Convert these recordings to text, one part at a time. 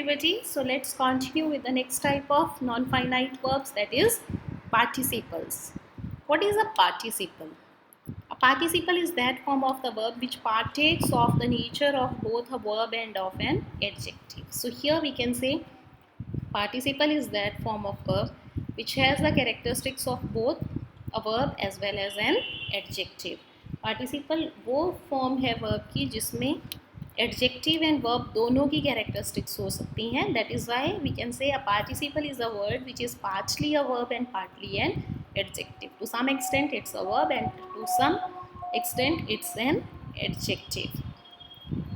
everybody. So let's continue with the next type of non-finite verbs, that is participles. What is a participle? A participle is that form of the verb which partakes of the nature of both a verb and of an adjective. So here we can say participle is that form of verb which has the characteristics of both a verb as well as an adjective. Participle वो form है verb की जिसमें adjective and verb दोनों की characteristics हो सकती हैं. That is why we can say a participle is a word which is partly a verb and partly an adjective. To some extent it's a verb and to some extent it's an adjective.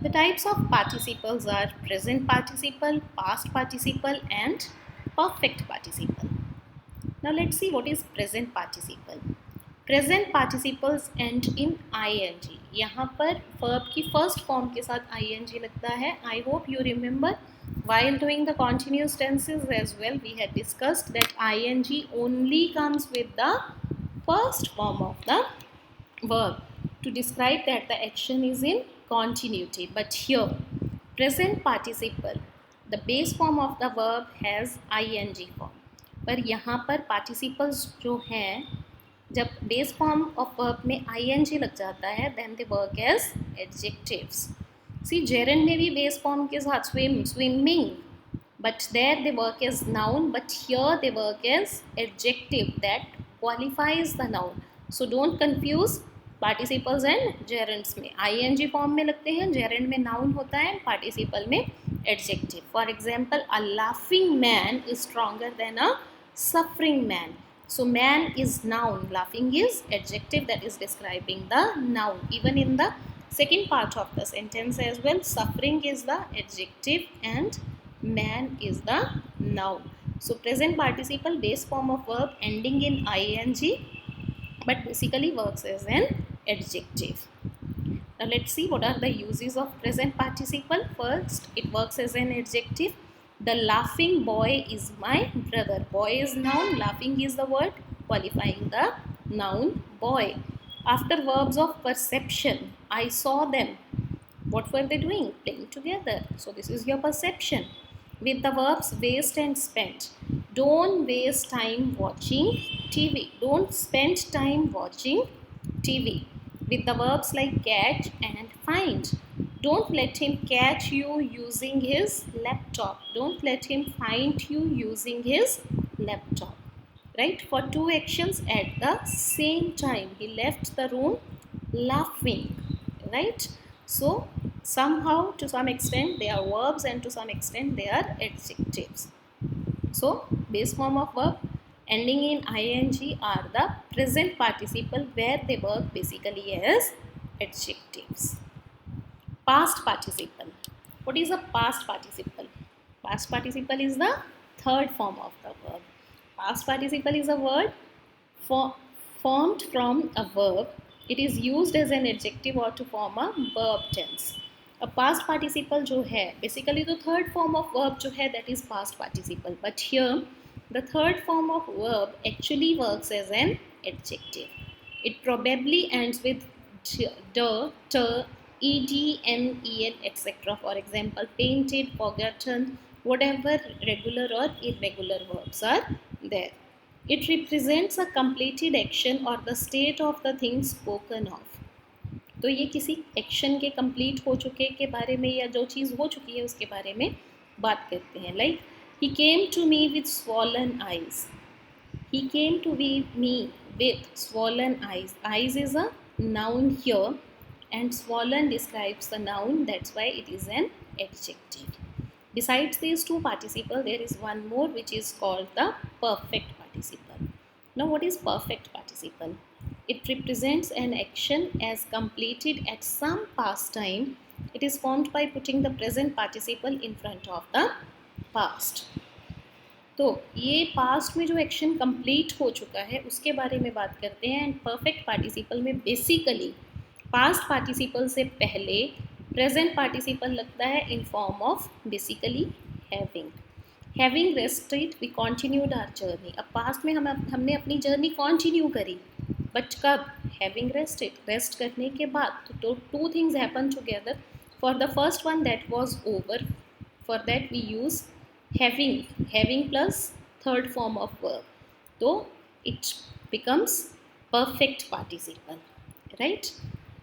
The types of participles are present participle, past participle and perfect participle. Now let's see what is present participle. Present participles end in ing. यहाँ पर verb की first form के साथ ing लगता है. I hope you remember while doing the continuous tenses as well we had discussed that ing only comes with the first form of the verb to describe that the action is in continuity. But here present participle, the base form of the verb has ing form. पर यहाँ पर participles जो हैं जब base form of verb में ing लग जाता है then they work as adjectives. See gerund में भी बेस फॉर्म के साथ swim, swimming, but there they work as noun, but here they work as adjective that qualifies the noun. So don't confuse participles and gerunds में. ing form में लगते हैं, gerund में noun होता है, पार्टिसिपल में adjective. For example a laughing man is stronger than a suffering man. So man is noun, laughing is adjective that is describing the noun. Even in the second part of the sentence as well, suffering is the adjective and man is the noun. So present participle base form of verb ending in ing but basically works as an adjective. Now let's see what are the uses of present participle. First, it works as an adjective. The laughing boy is my brother. Boy is noun, laughing is the word qualifying the noun boy. After verbs of perception, I saw them. What were they doing? Playing together. So this is your perception. With the verbs waste and spend. Don't waste time watching TV. Don't spend time watching TV. With the verbs like catch and find. Don't let him catch you using his laptop. Don't let him find you using his laptop. Right? For two actions at the same time. He left the room laughing. Right? So, somehow, to some extent, they are verbs and to some extent, they are adjectives. So, base form of verb ending in ing are the present participle where they work basically as adjectives. Past participle. What is a past participle? Past participle is the third form of the verb. Past participle is a word formed from a verb. It is used as an adjective or to form a verb tense. A past participle जो है basically the third form of verb जो है that is past participle. But here the third form of verb actually works as an adjective. It probably ends with the, ed, en, etc. For example, painted, forgotten, whatever regular or irregular verbs are there. It represents a completed action or the state of the thing spoken of. तो ये किसी action के complete हो चुके के बारे में या जो चीज़ हो चुकी है उसके बारे में बात करते हैं. Like he came to me with swollen eyes. He came to me with swollen eyes. Eyes is a noun here and swollen describes the noun, that's why it is an adjective. Besides these two participles, there is one more which is called the perfect participle. Now what is perfect participle? It represents an action as completed at some past time. It is formed by putting the present participle in front of the past. तो ये past में जो action complete हो चुका है उसके बारे में बात करते हैं. एंड परफेक्ट पार्टिसिपल में बेसिकली पास्ट पार्टिसिपल से पहले प्रेजेंट पार्टिसिपल लगता है in form of basically having rested we continued our journey. अब पास्ट में हमने अपनी जर्नी कंटिन्यू करी बट कब? हैविंग रेस्टेड, रेस्ट करने के बाद. तो two things happen together. For the first one that was over For that we use having plus third form of verb. So it becomes perfect participle, right?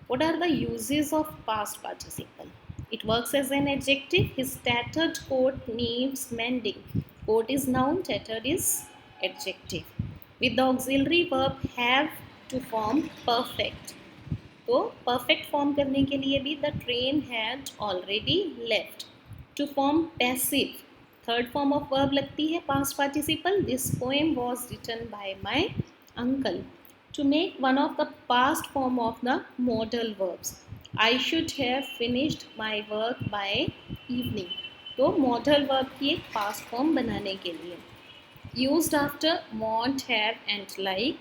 What are the uses of past participle? It works as an adjective. His tattered coat needs mending. Coat is noun, tattered is adjective. With the auxiliary verb have to form perfect. तो perfect form करने के लिए भी the train had already left. To form passive, third form of verb लगती है past participle. This poem was written by my uncle. To make one of the past form of the modal verbs, I should have finished my work by evening. तो modal verb की एक past form बनाने के लिए used after want, have and like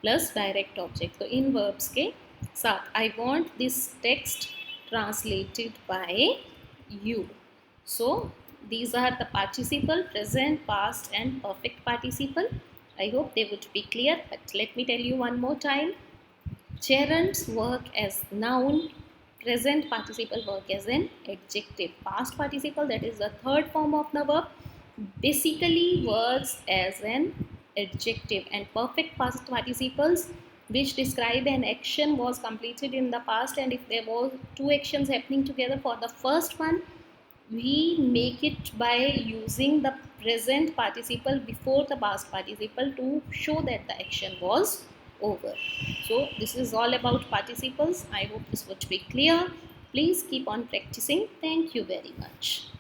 plus direct object. तो इन verbs के साथ I want this text translated by you. So these are the participle, present, past and perfect participle. I hope they would be clear, but let me tell you one more time. Gerunds work as noun, present participle work as an adjective. Past participle, that is the third form of the verb, basically works as an adjective, and perfect past participles which describe an action was completed in the past, and if there were two actions happening together, for the first one we make it by using the present participle before the past participle to show that the action was over. So this is all about participles. I hope this would be clear. Please keep on practicing. Thank you very much.